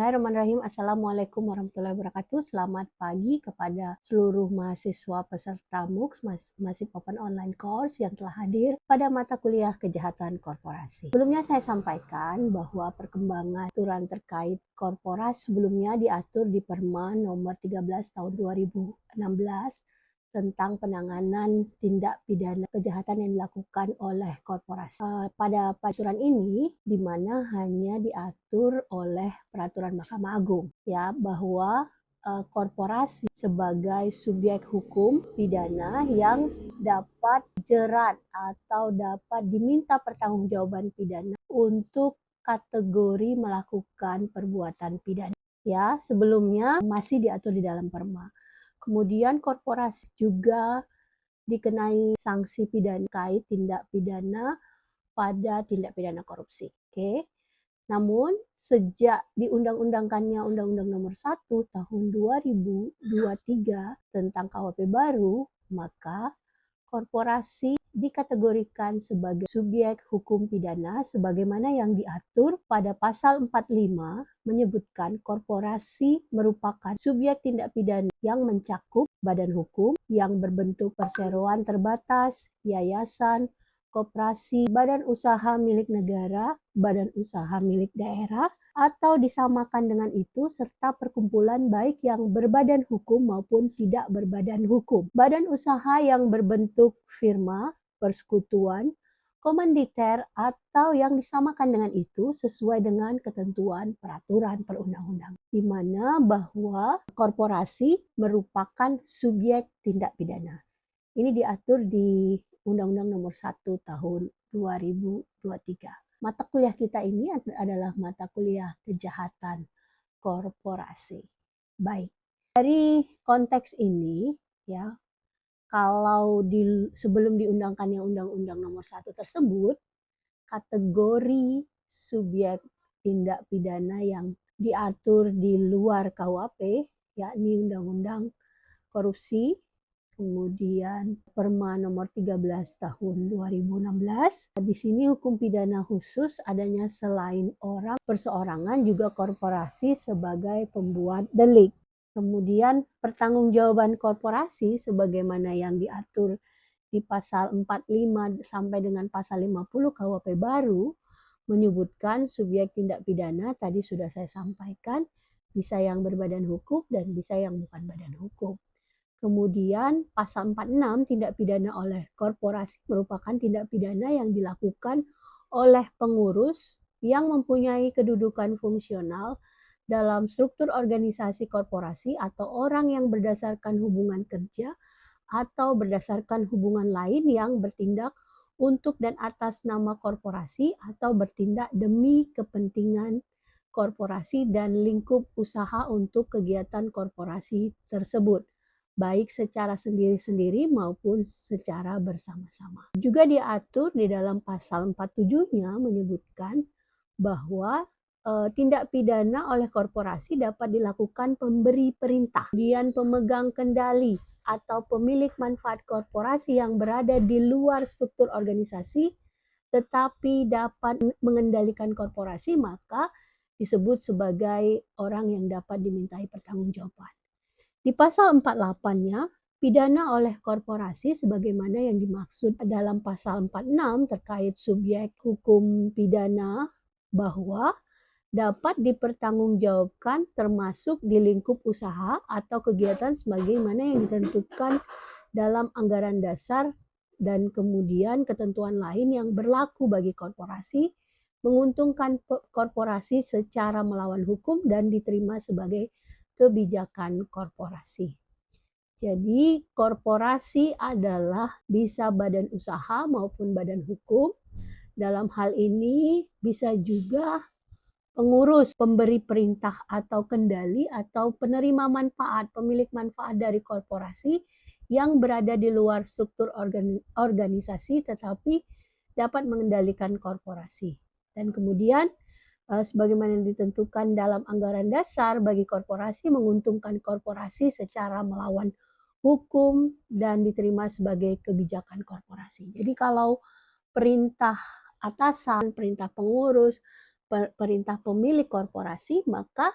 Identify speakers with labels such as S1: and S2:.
S1: Bismillahirrahmanirrahim. Assalamualaikum warahmatullahi wabarakatuh. Selamat pagi kepada seluruh mahasiswa peserta MUKS, Masif Open Online Course yang telah hadir pada mata kuliah kejahatan korporasi. Sebelumnya saya sampaikan bahwa perkembangan aturan terkait korporasi sebelumnya diatur di Perma nomor 13 tahun 2016 tentang penanganan tindak pidana kejahatan yang dilakukan oleh korporasi. Pada peraturan ini, di mana hanya diatur oleh peraturan Mahkamah Agung, ya, bahwa korporasi sebagai subjek hukum pidana yang dapat jerat atau dapat diminta pertanggungjawaban pidana untuk kategori melakukan perbuatan pidana. Ya, sebelumnya masih diatur di dalam Perma. Kemudian korporasi juga dikenai sanksi pidana terkait tindak pidana pada tindak pidana korupsi. Oke. Namun sejak diundang-undangkannya Undang-Undang Nomor 1 Tahun 2023 tentang KUHP baru, maka korporasi dikategorikan sebagai subjek hukum pidana sebagaimana yang diatur pada pasal 45 menyebutkan korporasi merupakan subjek tindak pidana yang mencakup badan hukum yang berbentuk perseroan terbatas, yayasan, koperasi, badan usaha milik negara, badan usaha milik daerah, atau disamakan dengan itu, serta perkumpulan baik yang berbadan hukum maupun tidak berbadan hukum. Badan usaha yang berbentuk firma, persekutuan, komanditer, atau yang disamakan dengan itu sesuai dengan ketentuan peraturan perundang-undangan. Di mana bahwa korporasi merupakan subjek tindak pidana. Ini diatur di Undang-Undang Nomor 1 Tahun 2023. Mata kuliah kita ini adalah mata kuliah kejahatan korporasi. Baik, dari konteks ini, ya, kalau sebelum diundangkannya Undang-Undang Nomor 1 tersebut, kategori subjek tindak pidana yang diatur di luar KUHP, yakni Undang-Undang Korupsi, kemudian Perma nomor 13 tahun 2016. Di sini hukum pidana khusus adanya selain orang perseorangan juga korporasi sebagai pembuat delik. Kemudian pertanggungjawaban korporasi sebagaimana yang diatur di pasal 45 sampai dengan pasal 50 KUHP baru menyebutkan subjek tindak pidana tadi sudah saya sampaikan, bisa yang berbadan hukum dan bisa yang bukan badan hukum. Kemudian pasal 46 tindak pidana oleh korporasi merupakan tindak pidana yang dilakukan oleh pengurus yang mempunyai kedudukan fungsional dalam struktur organisasi korporasi atau orang yang berdasarkan hubungan kerja atau berdasarkan hubungan lain yang bertindak untuk dan atas nama korporasi atau bertindak demi kepentingan korporasi dan lingkup usaha untuk kegiatan korporasi tersebut, baik secara sendiri-sendiri maupun secara bersama-sama. Juga diatur di dalam pasal 47-nya menyebutkan bahwa tindak pidana oleh korporasi dapat dilakukan pemberi perintah, kemudian pemegang kendali atau pemilik manfaat korporasi yang berada di luar struktur organisasi tetapi dapat mengendalikan korporasi, maka disebut sebagai orang yang dapat dimintai pertanggungjawaban. Di pasal 48-nya, pidana oleh korporasi sebagaimana yang dimaksud dalam pasal 46 terkait subjek hukum pidana bahwa dapat dipertanggungjawabkan termasuk di lingkup usaha atau kegiatan sebagaimana yang ditentukan dalam anggaran dasar dan kemudian ketentuan lain yang berlaku bagi korporasi, menguntungkan korporasi secara melawan hukum dan diterima sebagai kebijakan korporasi. Jadi korporasi adalah bisa badan usaha maupun badan hukum. Dalam hal ini bisa juga pengurus, pemberi perintah atau kendali atau penerima manfaat, pemilik manfaat dari korporasi yang berada di luar struktur organisasi tetapi dapat mengendalikan korporasi. Dan kemudian sebagaimana ditentukan dalam anggaran dasar bagi korporasi menguntungkan korporasi secara melawan hukum dan diterima sebagai kebijakan korporasi. Jadi kalau perintah atasan, perintah pengurus, perintah pemilik korporasi, maka